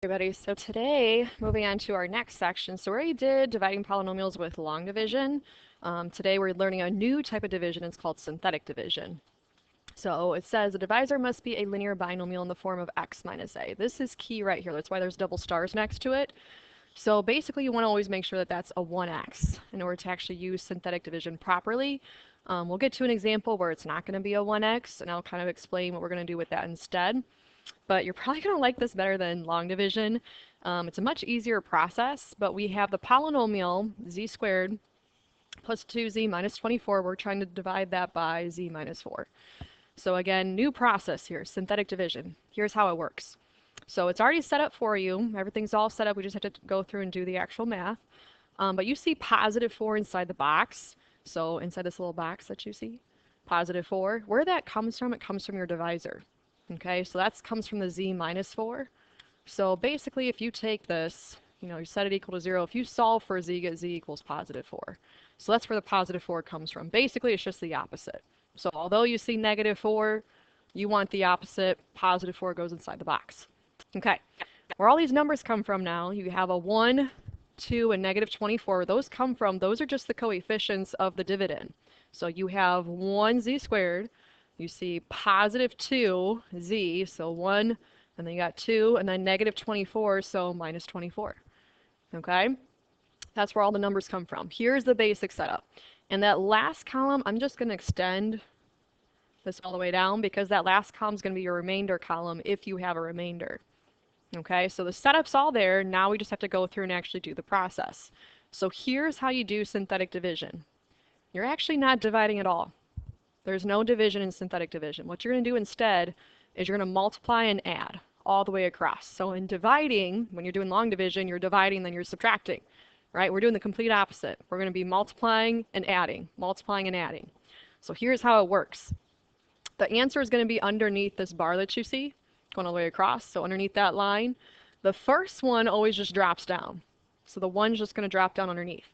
Everybody, so today, moving on to our next section. So we already did dividing polynomials with long division. Today we're learning a new type of division. It's called synthetic division. So it says a divisor must be a linear binomial in the form of x minus a. This is key right here. That's why there's double stars next to it. So basically you want to always make sure that that's a 1x in order to actually use synthetic division properly. We'll get to an example where it's not going to be a 1x, and I'll kind of explain what we're going to do with that instead. But you're probably going to like this better than long division. It's a much easier process, but we have the polynomial z squared plus 2z minus 24. We're trying to divide that by z minus 4. So again, new process here, synthetic division. Here's how it works. So it's already set up for you. Everything's all set up. We just have to go through and do the actual math. But you see positive 4 inside the box. So inside this little box that you see, positive 4. Where that comes from, it comes from your divisor. Okay, so that comes from the z minus 4. So basically, if you take this, you set it equal to 0. If you solve for z, you get z equals positive 4. So that's where the positive 4 comes from. Basically, it's just the opposite. So although you see negative 4, you want the opposite. Positive 4 goes inside the box. Okay, where all these numbers come from now, you have a 1, 2, and negative 24. Those are just the coefficients of the dividend. So you have 1z squared. You see positive 2z, so 1, and then you got 2, and then negative 24, so minus 24. Okay? That's where all the numbers come from. Here's the basic setup. And that last column, I'm just going to extend this all the way down because that last column is going to be your remainder column if you have a remainder. Okay? So the setup's all there. Now we just have to go through and actually do the process. So here's how you do synthetic division. You're actually not dividing at all. There's no division in synthetic division. What you're going to do instead is you're going to multiply and add all the way across. So in dividing, when you're doing long division, you're dividing, then you're subtracting, right? We're doing the complete opposite. We're going to be multiplying and adding, multiplying and adding. So here's how it works. The answer is going to be underneath this bar that you see, going all the way across. So underneath that line, the first one always just drops down. So the 1's just going to drop down underneath.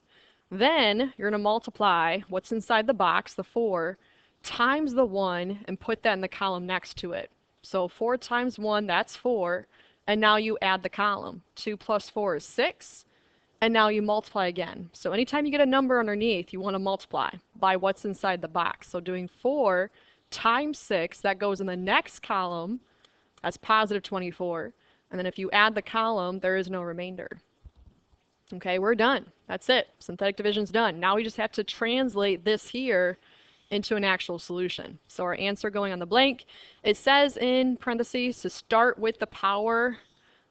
Then you're going to multiply what's inside the box, the 4, times the 1 and put that in the column next to it. So 4 times 1, that's 4. And now you add the column. 2 plus 4 is 6. And now you multiply again. So anytime you get a number underneath, you want to multiply by what's inside the box. So doing 4 times 6, that goes in the next column. That's positive 24. And then if you add the column, there is no remainder. Okay, we're done. That's it. Synthetic division's done. Now we just have to translate this here into an actual solution. So our answer going on the blank, it says in parentheses to start with the power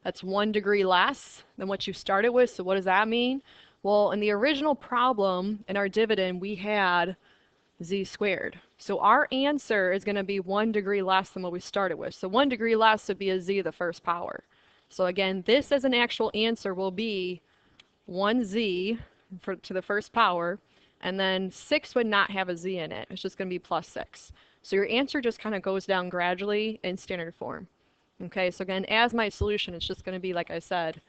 that's 1 degree less than what you started with. So what does that mean? Well, in the original problem in our dividend, we had z squared. So our answer is going to be 1 degree less than what we started with. So 1 degree less would be a z to the first power. So again, this as an actual answer will be 1z to the first power. And then 6 would not have a z in it. It's just going to be plus 6. So your answer just kind of goes down gradually in standard form. Okay, so again, as my solution, it's just going to be, like I said,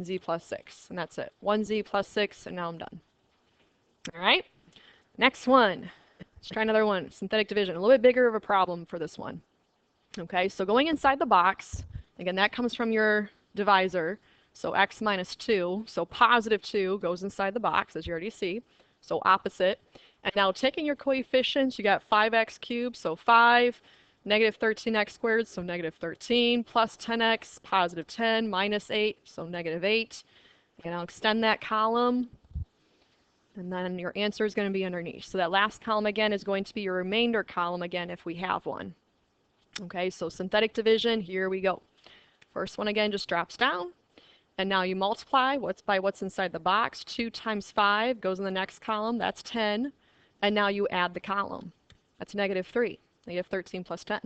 z plus 6. And that's it. 1z plus 6, and now I'm done. All right, next one. Let's try another one. Synthetic division. A little bit bigger of a problem for this one. Okay, so going inside the box, again, that comes from your divisor. So x minus 2. So positive 2 goes inside the box, as you already see. So opposite. And now taking your coefficients, you got 5x cubed, so 5, negative 13x squared, so negative 13, plus 10x, positive 10, minus 8, so negative 8. And I'll extend that column. And then your answer is going to be underneath. So that last column again is going to be your remainder column again if we have one. Okay, so synthetic division, here we go. First one again just drops down. And now you multiply by what's inside the box. 2 times 5 goes in the next column. That's 10. And now you add the column. That's negative 3. Negative 13 plus 10.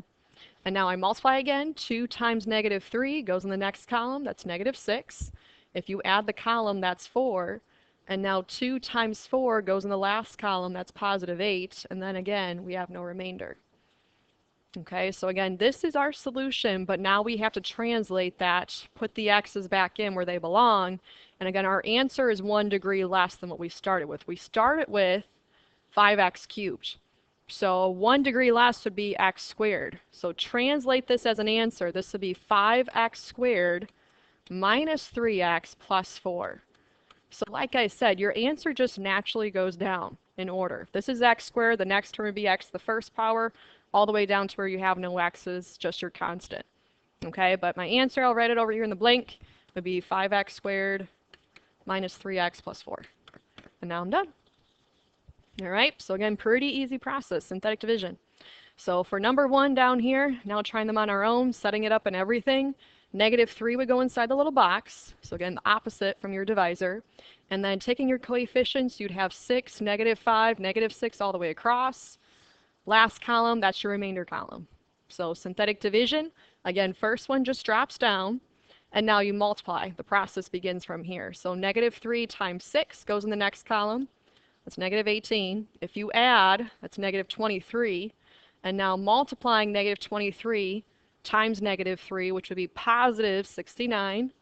And now I multiply again. 2 times negative 3 goes in the next column. That's negative 6. If you add the column, that's 4. And now 2 times 4 goes in the last column. That's positive 8. And then again, we have no remainder. Okay, so again, this is our solution, but now we have to translate that, put the x's back in where they belong. And again, our answer is 1 degree less than what we started with. We started with 5x cubed. So 1 degree less would be x squared. So translate this as an answer. This would be 5x squared minus 3x plus 4. So like I said, your answer just naturally goes down in order. If this is x squared, the next term would be x to the first power, all the way down to where you have no x's, just your constant. Okay, but my answer, I'll write it over here in the blank, would be 5x squared minus 3x plus 4. And now I'm done. All right, so again, pretty easy process, synthetic division. So for number 1 down here, now trying them on our own, setting it up and everything, -3 would go inside the little box. So again, the opposite from your divisor. And then taking your coefficients, you'd have 6, -5, -6 all the way across. Last column, that's your remainder column. So synthetic division, again, first one just drops down. And now you multiply. The process begins from here. So -3 times 6 goes in the next column. That's -18. If you add, that's -23. And now multiplying -23 times -3, which would be positive 69.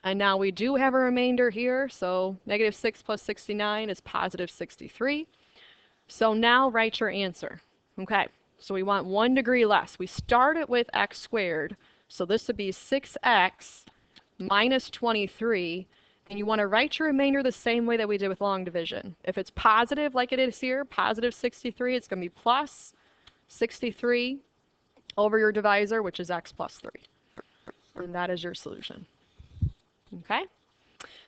And now we do have a remainder here, so -6 plus 69 is positive 63. So now write your answer. Okay, so we want 1 degree less. We started with x squared, so this would be 6x minus 23. And you want to write your remainder the same way that we did with long division. If it's positive like it is here, positive 63, it's going to be plus 63 over your divisor, which is x plus 3. And that is your solution. Okay?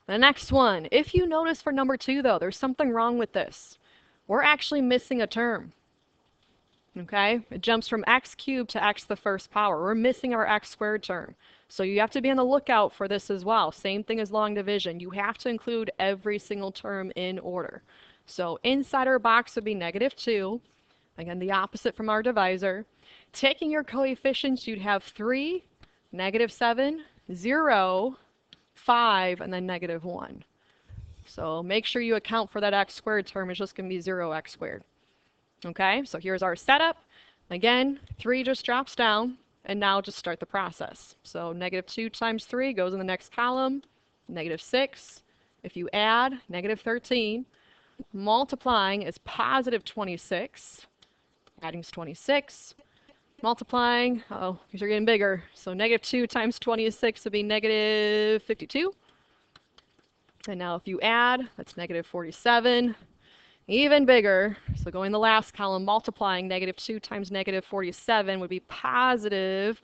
The next one. If you notice for number 2, though, there's something wrong with this. We're actually missing a term. Okay? It jumps from x cubed to x to the first power. We're missing our x squared term. So you have to be on the lookout for this as well. Same thing as long division. You have to include every single term in order. So inside our box would be -2. Again, the opposite from our divisor. Taking your coefficients, you'd have 3, -7, 0, 5, and then -1. So make sure you account for that x squared term. It's just going to be 0x squared. Okay, so here's our setup. Again, 3 just drops down. And now just start the process. So -2 times 3 goes in the next column, -6. If you add, -13. Multiplying is positive 26. Adding is 26. Multiplying, oh, these are getting bigger. So -2 times 26 would be -52. And now if you add, that's -47. Even bigger, so going in the last column, multiplying -2 times -47 would be positive,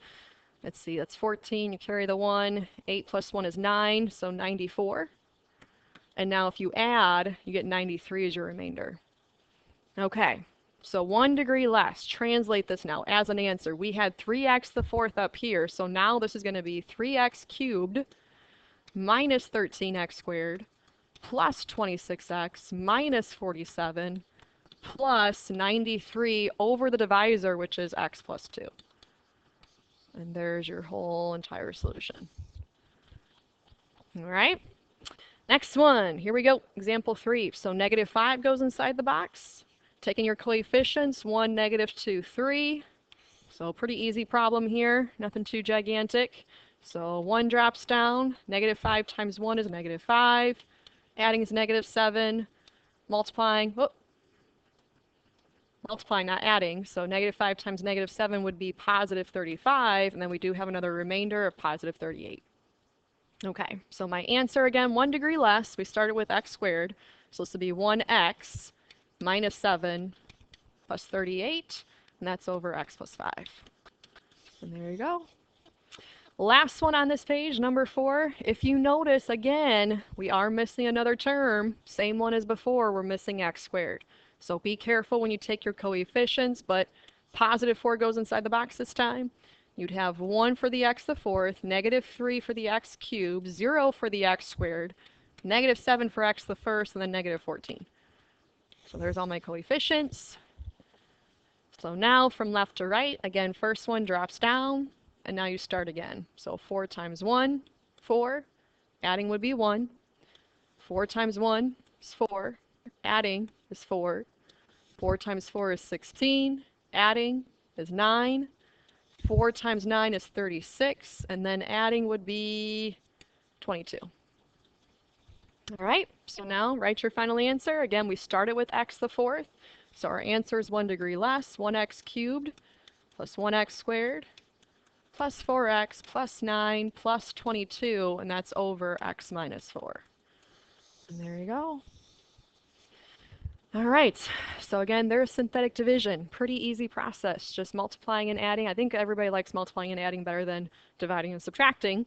let's see, that's 14, you carry the 1, 8 plus 1 is 9, so 94. And now if you add, you get 93 as your remainder. Okay, so 1 degree less. Translate this now as an answer. We had 3x to the fourth up here, so now this is going to be 3x cubed minus 13x squared plus 26x minus 47 plus 93 over the divisor, which is x plus 2. And there's your whole entire solution. All right. Next one. Here we go. Example 3. So -5 goes inside the box. Taking your coefficients, 1, -2, 3. So pretty easy problem here. Nothing too gigantic. So 1 drops down. -5 times 1 is -5. Adding is -7, multiplying, multiplying, not adding, so -5 times -7 would be positive 35, and then we do have another remainder of positive 38. Okay, so my answer again, 1 degree less. We started with x squared, so this would be 1x minus 7 plus 38, and that's over x plus 5. And there you go. Last one on this page, number 4. If you notice, again, we are missing another term. Same one as before, we're missing x squared. So be careful when you take your coefficients, but positive 4 goes inside the box this time. You'd have 1 for the x to the fourth, -3 for the x cubed, 0 for the x squared, -7 for x to the first, and then -14. So there's all my coefficients. So now from left to right, again, first one drops down. And now you start again. So 4 times 1, 4. Adding would be 1. 4 times 1 is 4. Adding is 4. 4 times 4 is 16. Adding is 9. 4 times 9 is 36. And then adding would be 22. All right, so now write your final answer. Again, we started with x to the fourth. So our answer is 1 degree less, 1x cubed plus 1x squared plus 4x plus 9 plus 22, and that's over x minus 4. And there you go. All right, so again, there's synthetic division. Pretty easy process, just multiplying and adding. I think everybody likes multiplying and adding better than dividing and subtracting.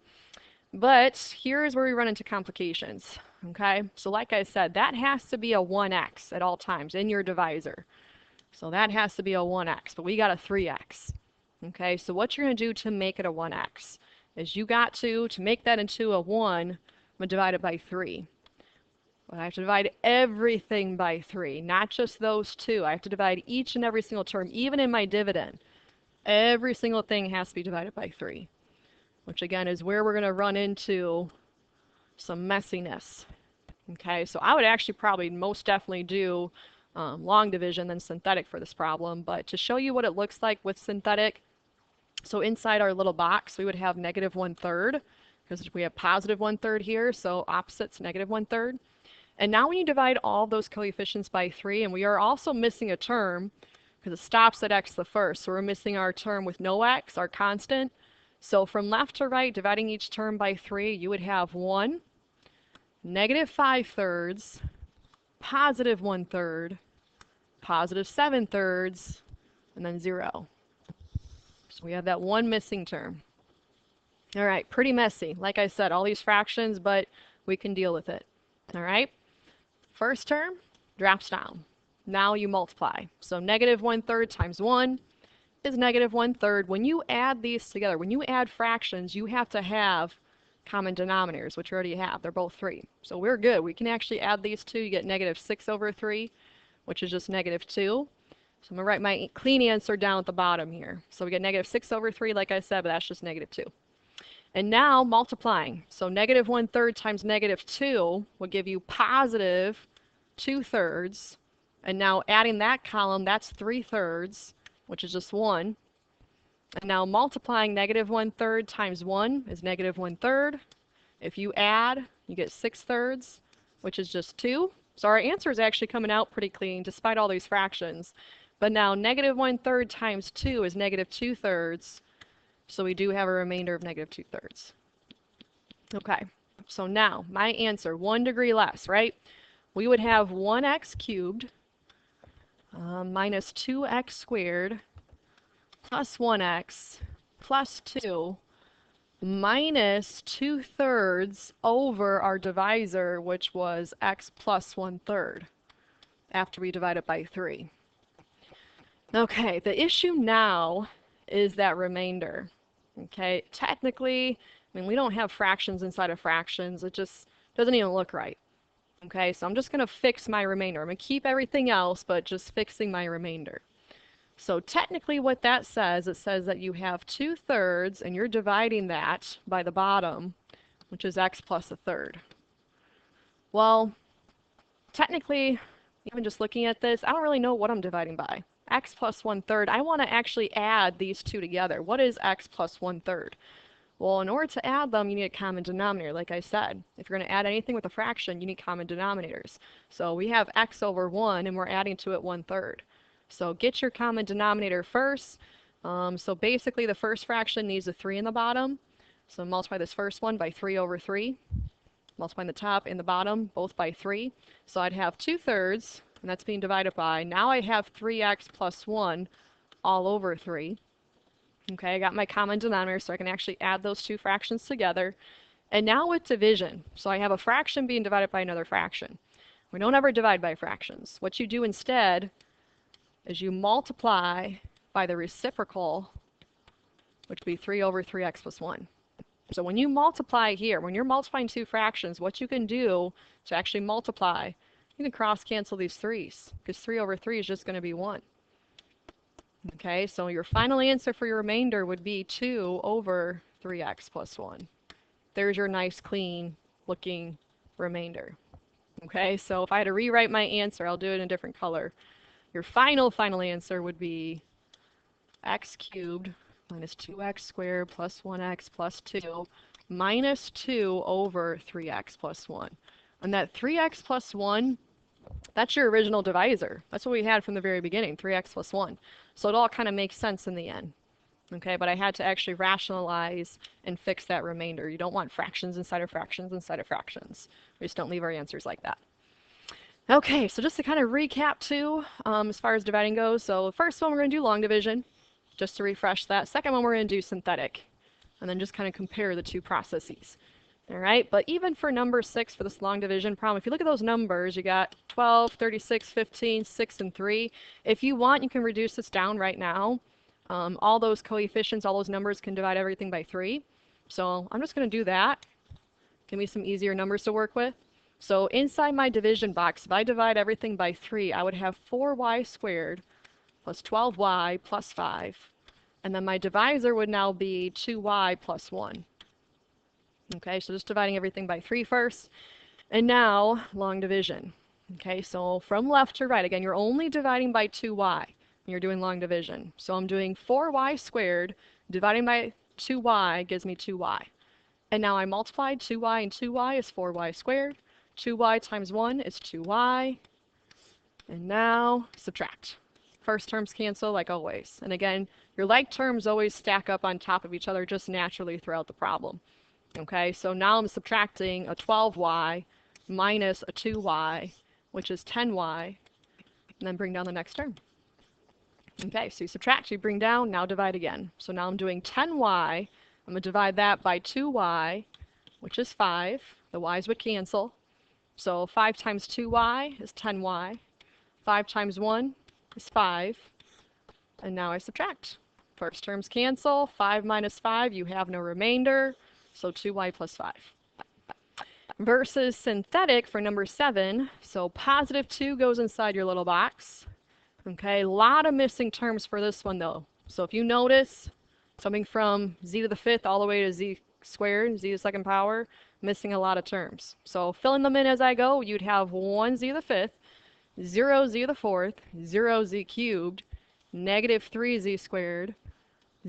But here's where we run into complications, okay? So like I said, that has to be a 1x at all times in your divisor. So that has to be a 1x, but we got a 3x. Okay, so what you're going to do to make it a 1x is you got to make that into a 1, I'm going to divide it by 3. But I have to divide everything by 3, not just those two. I have to divide each and every single term, even in my dividend. Every single thing has to be divided by 3, which again is where we're going to run into some messiness. Okay, so I would actually probably most definitely do long division than synthetic for this problem, but to show you what it looks like with synthetic, so inside our little box we would have negative 1/3, because we have positive 1/3 here, so opposites negative 1/3. And now when you divide all those coefficients by 3, and we are also missing a term, because it stops at x the first, so we're missing our term with no x, our constant. So from left to right, dividing each term by 3, you would have 1, negative 5/3, positive 1/3, positive 7/3, and then 0. So we have that one missing term. All right, pretty messy. Like I said, all these fractions, but we can deal with it. All right, first term drops down. Now you multiply. So negative 1/3 times 1 is negative 1/3. When you add these together, when you add fractions, you have to have common denominators, which you already have. They're both 3. So we're good. We can actually add these two. You get negative 6/3, which is just negative 2. So I'm going to write my clean answer down at the bottom here. So we get negative 6/3, like I said, but that's just negative 2. And now multiplying. So negative 1/3 times negative 2 will give you positive 2/3. And now adding that column, that's 3/3, which is just 1. And now multiplying negative 1/3 times 1 is negative 1/3. If you add, you get 6/3, which is just 2. So our answer is actually coming out pretty clean despite all these fractions. But now negative 1/3 times 2 is negative 2/3. So we do have a remainder of negative 2/3. Okay, so now my answer, 1 degree less, right? We would have 1x cubed minus 2x squared plus 1x plus 2 minus 2/3 over our divisor, which was x plus 1/3, after we divide it by 3. Okay, the issue now is that remainder. Okay, technically, I mean, we don't have fractions inside of fractions. It just doesn't even look right. Okay, so I'm just going to fix my remainder. I'm going to keep everything else, but just fixing my remainder. So technically what that says, it says that you have 2/3 and you're dividing that by the bottom, which is x plus 1/3. Well, technically, even just looking at this, I don't really know what I'm dividing by. X plus 1/3, I want to actually add these two together. What is x plus 1/3? Well, in order to add them, you need a common denominator, like I said. If you're going to add anything with a fraction, you need common denominators. So we have x over 1, and we're adding to it 1/3. So get your common denominator first. So basically, the first fraction needs a 3 in the bottom. So multiply this first one by 3/3. Multiplying the top and the bottom, both by 3. So I'd have 2/3, and that's being divided by, now I have 3x plus 1 all over 3. Okay, I got my common denominator, so I can actually add those two fractions together. And now with division, so I have a fraction being divided by another fraction. We don't ever divide by fractions. What you do instead is you multiply by the reciprocal, which would be 3/3x plus 1. So when you multiply here, when you're multiplying two fractions, what you can do to actually multiply, you can cross cancel these 3's, because 3/3 is just going to be 1. Okay, so your final answer for your remainder would be 2/3x plus 1. There's your nice, clean looking remainder. Okay, so if I had to rewrite my answer, I'll do it in a different color. Your final answer would be x cubed minus 2x squared plus 1x plus 2 minus 2/3x plus 1. And that 3x plus 1, that's your original divisor. That's what we had from the very beginning, 3x plus 1. So it all kind of makes sense in the end. Okay, but I had to actually rationalize and fix that remainder. You don't want fractions inside of fractions inside of fractions. We just don't leave our answers like that. Okay, so just to kind of recap too, as far as dividing goes. So the first one we're going to do long division, just to refresh that. Second one we're going to do synthetic, and then just kind of compare the two processes. All right, but even for number 6 for this long division problem, if you look at those numbers, you got 12, 36, 15, 6, and 3. If you want, you can reduce this down right now. All those coefficients, all those numbers can divide everything by 3. So I'm just going to do that. Give me some easier numbers to work with. So inside my division box, if I divide everything by 3, I would have 4y squared plus 12y plus 5. And then my divisor would now be 2y plus 1. Okay, so just dividing everything by 3 first. And now, long division. Okay, so from left to right, again, you're only dividing by 2y when you're doing long division. So I'm doing 4y squared, dividing by 2y gives me 2y. And now I multiplied 2y and 2y is 4y squared. 2y times 1 is 2y. And now subtract. First terms cancel like always. And again, your like terms always stack up on top of each other just naturally throughout the problem. Okay, so now I'm subtracting a 12y minus a 2y, which is 10y, and then bring down the next term. Okay, so you subtract, you bring down, now divide again. So now I'm doing 10y, I'm going to divide that by 2y, which is 5. The y's would cancel. So 5 times 2y is 10y. 5 times 1 is 5. And now I subtract. First terms cancel. 5 minus 5, you have no remainder. So 2y plus 5. Versus synthetic for number 7. So positive 2 goes inside your little box. Okay, a lot of missing terms for this one though. So if you notice, something from z to the 5th all the way to z squared, z to the 2nd power, missing a lot of terms. So filling them in as I go, you'd have 1z to the 5th, 0z to the 4th, 0z cubed, negative 3z squared,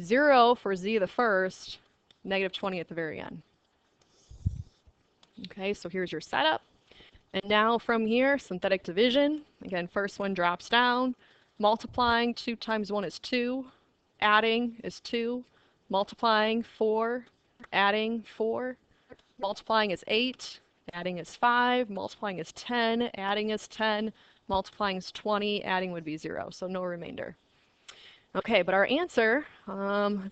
0 for z to the 1st, negative 20 at the very end. Okay, so here's your setup. And now from here, synthetic division. Again, first one drops down. Multiplying, 2 times 1 is 2. Adding is 2. Multiplying, 4. Adding, 4. Multiplying is 8. Adding is 5. Multiplying is 10. Adding is 10. Multiplying is 20. Adding would be 0, so no remainder. Okay, but our answer,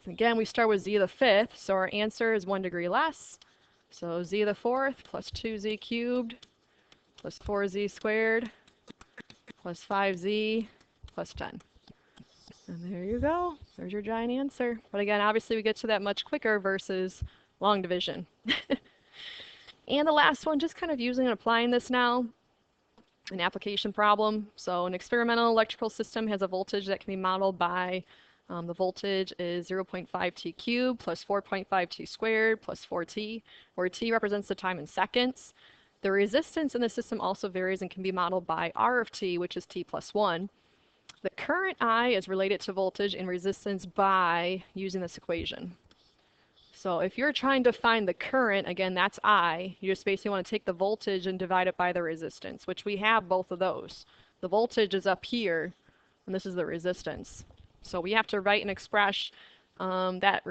again, we start with z to the 5th, so our answer is 1 degree less. So z to the 4th plus 2z cubed plus 4z squared plus 5z plus 10. And there you go. There's your giant answer. But again, obviously we get to that much quicker versus long division. And the last one, just kind of using and applying this now. An application problem. So an experimental electrical system has a voltage that can be modeled by the voltage is 0.5 t cubed plus 4.5 t squared plus 4t, where t represents the time in seconds. The resistance in the system also varies and can be modeled by r of t, which is t plus 1. The current I is related to voltage and resistance by using this equation. So if you're trying to find the current, again, that's I. You just basically want to take the voltage and divide it by the resistance, which we have both of those. The voltage is up here, and this is the resistance. So we have to write an expression that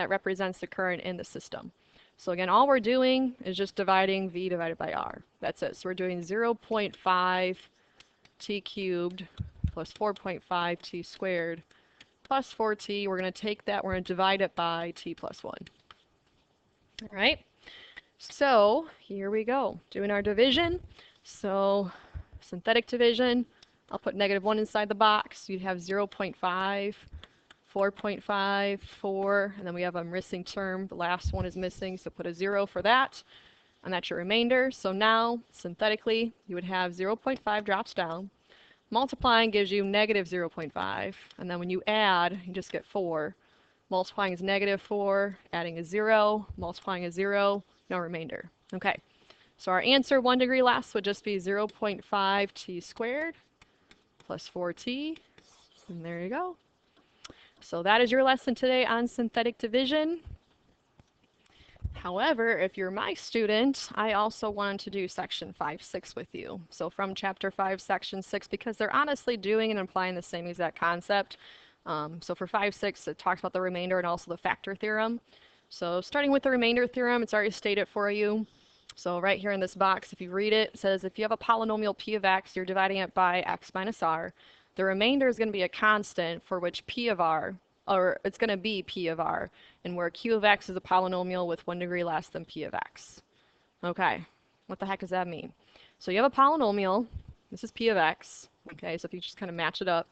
represents the current in the system. So again, all we're doing is just dividing V divided by R. That's it. So we're doing 0.5 t cubed plus 4.5 t squared plus 4t. We're going to take that, we're going to divide it by t plus 1. All right, so here we go, doing our division. So synthetic division, I'll put negative 1 inside the box. You'd have 0.5, 4.5, 4, and then we have a missing term. The last one is missing, so put a 0 for that, and that's your remainder. So now, synthetically, you would have 0.5 drops down. Multiplying gives you negative 0.5, and then when you add, you just get 4. Multiplying is negative 4, adding is 0, multiplying is 0, no remainder. Okay, so our answer 1 degree less would just be 0.5 t squared plus 4t, and there you go. So that is your lesson today on synthetic division. However, if you're my student, I also wanted to do section 5-6 with you. So from chapter 5, section 6, because they're honestly doing and applying the same exact concept. So for 5, 6, it talks about the remainder and also the factor theorem. So starting with the remainder theorem, it's already stated for you. So right here in this box, if you read it, it says if you have a polynomial p of x, you're dividing it by x minus r. The remainder is going to be a constant for which p of r, or it's going to be p of r, and where q of x is a polynomial with 1 degree less than p of x. Okay, what the heck does that mean? So you have a polynomial, this is p of x, okay, so if you just kind of match it up,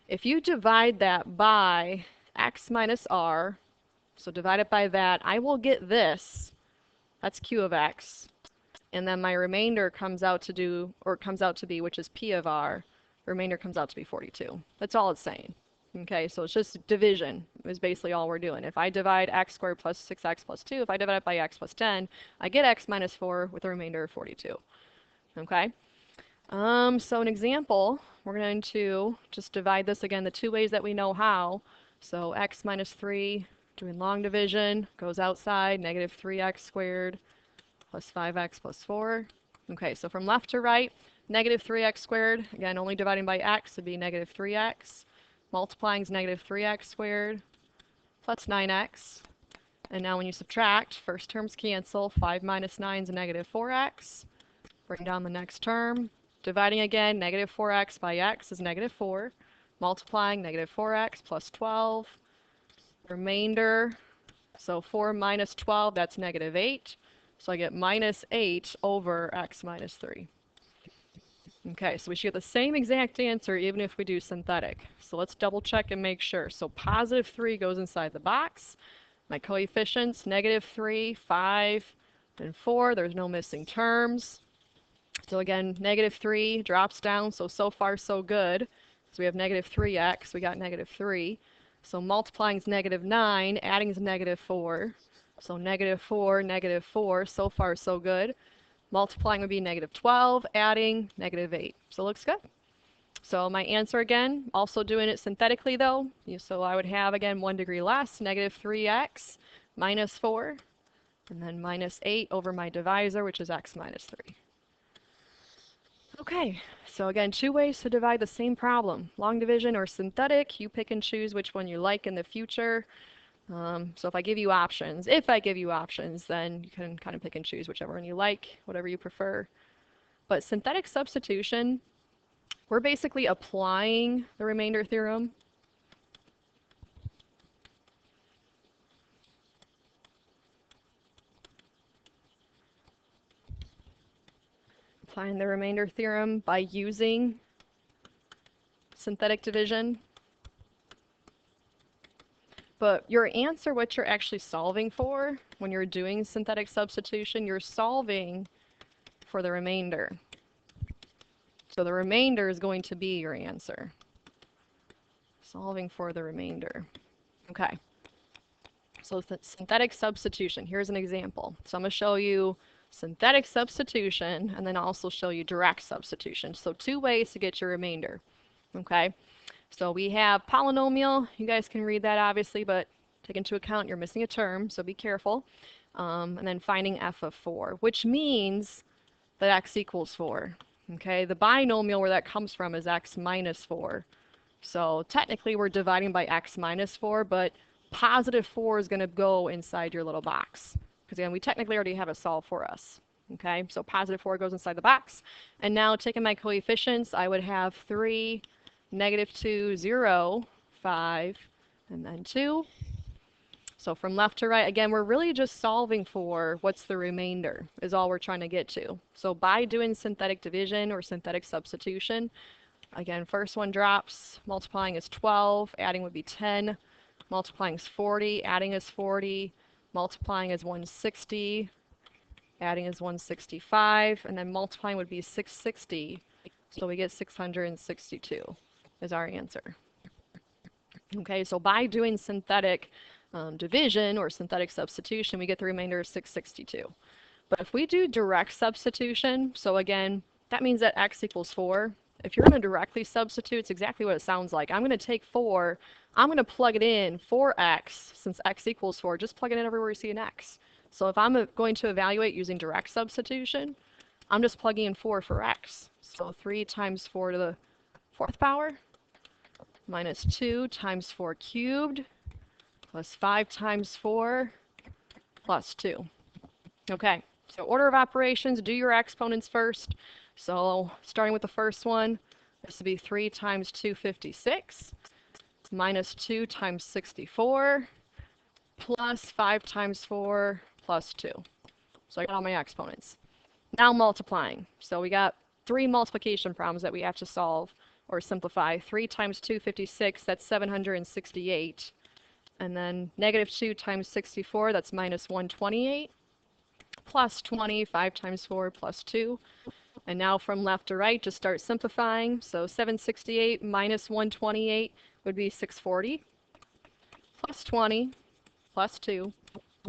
if you divide that by x minus r, so divide it by that, I will get this, that's q of x, and then my remainder comes out to be, which is p of r, remainder comes out to be 42. That's all it's saying. Okay, so it's just division is basically all we're doing. If I divide x squared plus 6x plus 2, if I divide it by x plus 10, I get x minus 4 with a remainder of 42. Okay, so an example, we're going to just divide this again the two ways that we know how. So x minus 3, doing long division, goes outside, negative 3x squared plus 5x plus 4. Okay, so from left to right, negative 3x squared, again, only dividing by x would be negative 3x. Multiplying is negative 3x squared plus 9x. And now when you subtract, first terms cancel. 5 minus 9 is negative 4x. Bring down the next term. Dividing again, negative 4x by x is negative 4. Multiplying, negative 4x plus 12. Remainder, so 4 minus 12, that's negative 8. So I get minus 8 over x minus 3. Okay, so we should get the same exact answer even if we do synthetic. So let's double check and make sure. So positive 3 goes inside the box. My coefficients, negative 3, 5, and 4. There's no missing terms. So again, negative 3 drops down, so far so good. So we have negative 3x, we got negative 3. So multiplying is negative 9, adding is negative 4. So negative 4, so far so good. Multiplying would be negative 12, adding negative 8. So it looks good. So my answer again, also doing it synthetically though. So I would have again 1 degree less, negative 3x minus 4, and then minus 8 over my divisor, which is x minus 3. Okay, so again, two ways to divide the same problem. Long division or synthetic, you pick and choose which one you like in the future. So if I give you options, then you can kind of pick and choose whichever one you like, whatever you prefer. But synthetic substitution, we're basically applying the remainder theorem. Applying the remainder theorem by using synthetic division. But your answer, what you're actually solving for when you're doing synthetic substitution, you're solving for the remainder. So the remainder is going to be your answer. Solving for the remainder. Okay. So synthetic substitution, here's an example. So I'm going to show you synthetic substitution and then also show you direct substitution. So two ways to get your remainder. Okay. So we have polynomial. You guys can read that obviously, but take into account you're missing a term, so be careful. And then finding f of 4, which means that x equals 4. Okay, the binomial where that comes from is x minus 4. So technically we're dividing by x minus 4, but positive 4 is going to go inside your little box. Because again, we technically already have it solved for us. Okay, so positive 4 goes inside the box. And now taking my coefficients, I would have 3, negative 2, 0, 5, and then 2. So from left to right, again, we're really just solving for what's the remainder is all we're trying to get to. So by doing synthetic division or synthetic substitution, again, first one drops, multiplying is 12, adding would be 10, multiplying is 40, adding is 40, multiplying is 160, adding is 165, and then multiplying would be 660. So we get 662 is our answer. Okay, so by doing synthetic division or synthetic substitution, we get the remainder of 662. But if we do direct substitution, so again, that means that x equals 4. If you're going to directly substitute, it's exactly what it sounds like. I'm going to take 4, I'm going to plug it in for x, since x equals 4, just plug it in everywhere you see an x. So if I'm going to evaluate using direct substitution, I'm just plugging in 4 for x. So 3 times 4 to the 4th power. minus 2 times 4 cubed plus 5 times 4 plus 2. Okay, so order of operations, do your exponents first. So starting with the first one, this would be 3 times 256 minus 2 times 64 plus 5 times 4 plus 2. So I got all my exponents. Now multiplying. So we got 3 multiplication problems that we have to solve or simplify. 3 times 256, that's 768. And then negative 2 times 64, that's minus 128. Plus 20, 5 times 4 plus 2. And now from left to right, just start simplifying. So 768 minus 128 would be 640. Plus 20 plus 2.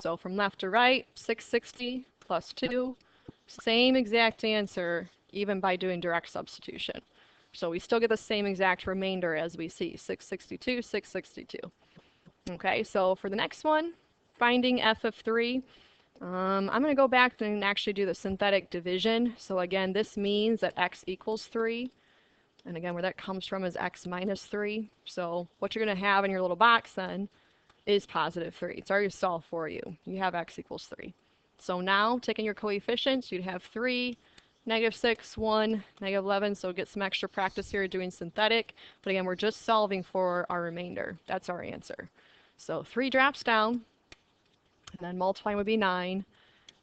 So from left to right, 660 plus 2. Same exact answer, even by doing direct substitution. So we still get the same exact remainder as we see, 662, 662. Okay, so for the next one, finding f of 3, I'm going to go back and actually do the synthetic division. So again, this means that x equals 3. And again, where that comes from is x minus 3. So what you're going to have in your little box then is positive 3. It's already solved for you. You have x equals 3. So now, taking your coefficients, you'd have 3, negative 6, 1, negative 11. So get some extra practice here doing synthetic. But again, we're just solving for our remainder. That's our answer. So 3 drops down. And then multiplying would be 9.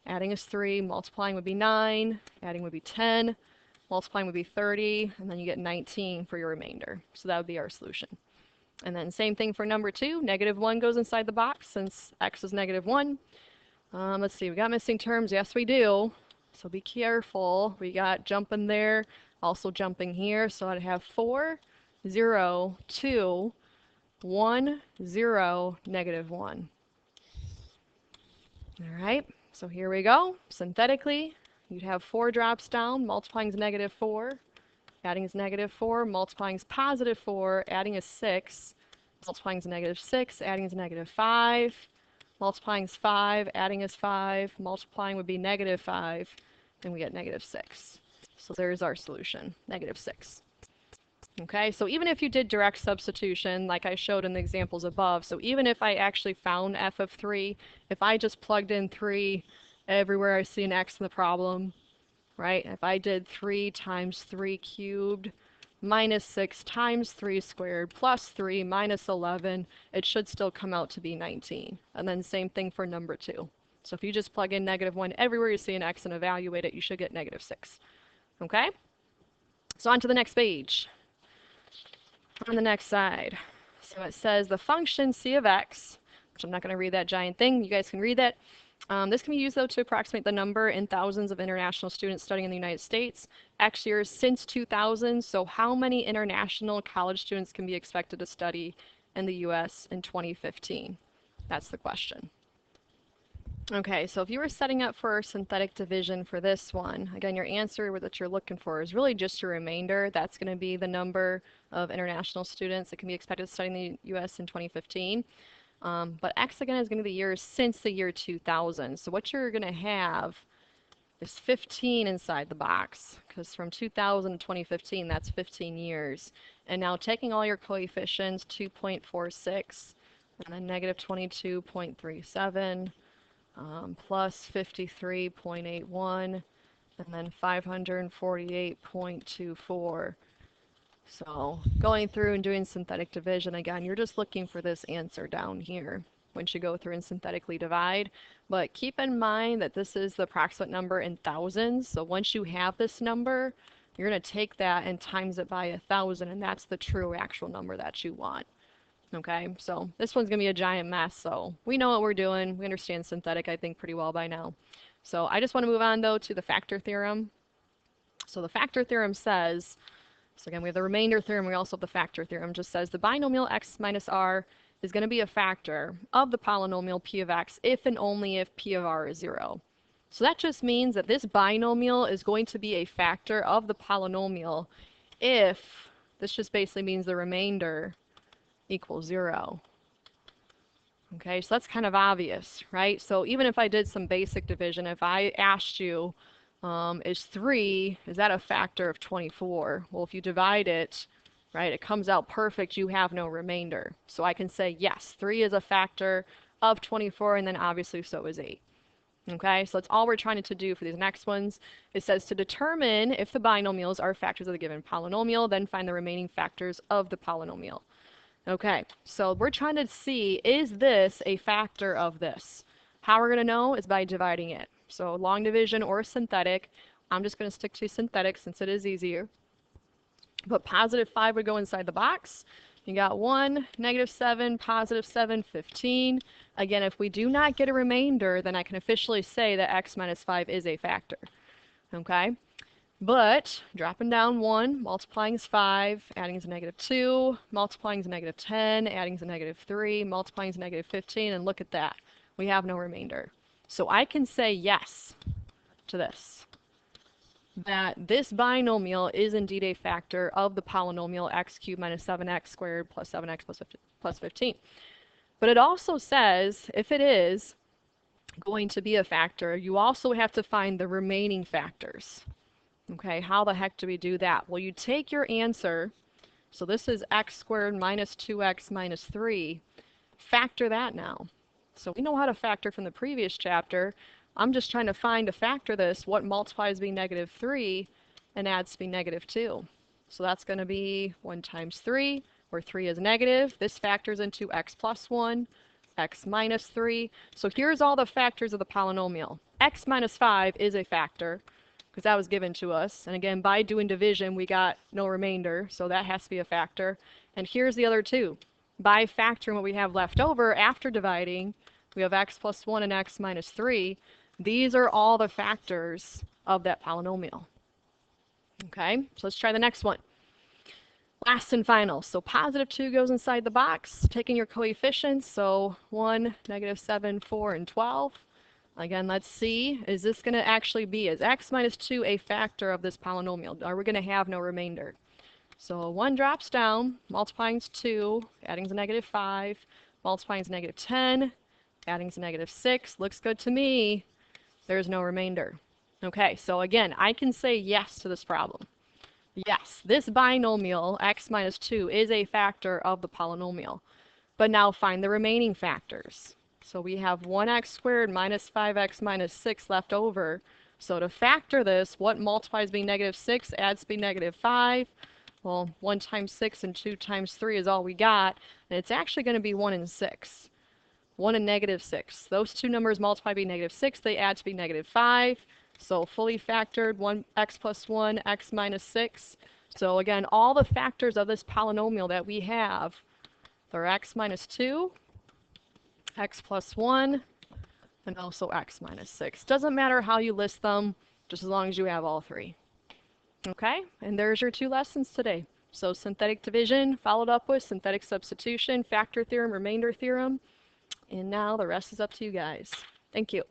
Adding is 3. Multiplying would be 9. Adding would be 10. Multiplying would be 30. And then you get 19 for your remainder. So that would be our solution. And then same thing for number 2. Negative 1 goes inside the box since x is negative 1. Let's see, we got missing terms. Yes, we do. So be careful. We got jumping there, also jumping here. So I'd have 4, 0, 2, 1, 0, negative 1. All right, so here we go. Synthetically, you'd have 4 drops down. Multiplying is negative 4. Adding is negative 4. Multiplying is positive 4. Adding is 6. Multiplying is negative 6. Adding is negative 5. Multiplying is 5. Adding is 5. Multiplying would be negative 5. And we get negative 6. So there's our solution, negative 6. Okay, so even if you did direct substitution, like I showed in the examples above, so even if I actually found f of 3, if I just plugged in 3 everywhere I see an x in the problem, right? If I did 3 times 3 cubed minus 6 times 3 squared plus 3 minus 11, it should still come out to be 19. And then same thing for number 2. So if you just plug in negative 1 everywhere you see an x and evaluate it, you should get negative 6. Okay? So on to the next page. On the next side. So it says the function c of x, which I'm not going to read that giant thing. You guys can read that. This can be used, though, to approximate the number in thousands of international students studying in the United States. X years since 2000, so how many international college students can be expected to study in the U.S. in 2015? That's the question. Okay, so if you were setting up for synthetic division for this one, again, your answer that you're looking for is really just your remainder. That's going to be the number of international students that can be expected to study in the U.S. in 2015. But X, again, is going to be years since the year 2000. So what you're going to have is 15 inside the box, because from 2000 to 2015, that's 15 years. And now taking all your coefficients, 2.46, and then negative 22.37, plus 53.81, and then 548.24. So going through and doing synthetic division, again, you're just looking for this answer down here once you go through and synthetically divide. But keep in mind that this is the approximate number in thousands. So once you have this number, you're going to take that and times it by 1,000, and that's the true actual number that you want. Okay, so this one's going to be a giant mess, so we know what we're doing. We understand synthetic, I think, pretty well by now. So I just want to move on, though, to the factor theorem. So the factor theorem says, so again, we have the remainder theorem, we also have the factor theorem, just says the binomial x minus r is going to be a factor of the polynomial p of x if and only if p of r is 0. So that just means that this binomial is going to be a factor of the polynomial if, this just basically means the remainder equals 0. Okay, so that's kind of obvious, right? So even if I did some basic division, if I asked you, is 3, is that a factor of 24? Well, if you divide it right? It comes out perfect, you have no remainder. So I can say, yes, 3 is a factor of 24, and then obviously so is 8. Okay, so that's all we're trying to do for these next ones. It says to determine if the binomials are factors of the given polynomial, then find the remaining factors of the polynomial. Okay, so we're trying to see, is this a factor of this? How we're going to know is by dividing it. So long division or synthetic. I'm just going to stick to synthetic since it is easier. But positive 5 would go inside the box. You got 1, negative 7, positive 7, 15. Again, if we do not get a remainder, then I can officially say that x minus 5 is a factor. Okay? But dropping down 1, multiplying is 5, adding is negative 2, multiplying is negative 10, adding is negative 3, multiplying is negative 15, and look at that. We have no remainder. So I can say yes to this, that this binomial is indeed a factor of the polynomial x cubed minus 7x squared plus 7x plus 15. But it also says, if it is going to be a factor, you also have to find the remaining factors. Okay, how the heck do we do that? Well, you take your answer, so this is x squared minus 2x minus 3, factor that now. So we know how to factor from the previous chapter. I'm just trying to find to factor this, what multiplies be negative 3 and adds to be negative 2. So that's going to be 1 times 3, where 3 is negative. This factors into x plus 1, x minus 3. So here's all the factors of the polynomial. X minus 5 is a factor, because that was given to us. And again, by doing division, we got no remainder, so that has to be a factor. And here's the other two. By factoring what we have left over after dividing, we have x plus 1 and x minus 3. These are all the factors of that polynomial. Okay, so let's try the next one. Last and final. So positive 2 goes inside the box, taking your coefficients, so 1, negative 7, 4, and 12. Again, let's see, is this going to actually be, is x minus 2 a factor of this polynomial? Are we going to have no remainder? So 1 drops down, multiplying is 2, adding is a negative 5, multiplying is negative 10, adding is a negative 6. Looks good to me. There's no remainder. Okay, so again, I can say yes to this problem. Yes, this binomial, x minus 2, is a factor of the polynomial. But now find the remaining factors. So we have 1x squared minus 5x minus 6 left over. So to factor this, what multiplies being negative 6 adds to be negative 5. Well, 1 times 6 and 2 times 3 is all we got. And it's actually going to be 1 and 6. 1 and negative 6. Those two numbers multiply being negative 6. They add to be negative 5. So fully factored, 1x plus 1, x minus 6. So again, all the factors of this polynomial that we have, they're x minus 2, x plus 1, and also x minus 6. Doesn't matter how you list them, just as long as you have all three. Okay, and there's your 2 lessons today. So synthetic division followed up with synthetic substitution, factor theorem, remainder theorem, and now the rest is up to you guys. Thank you.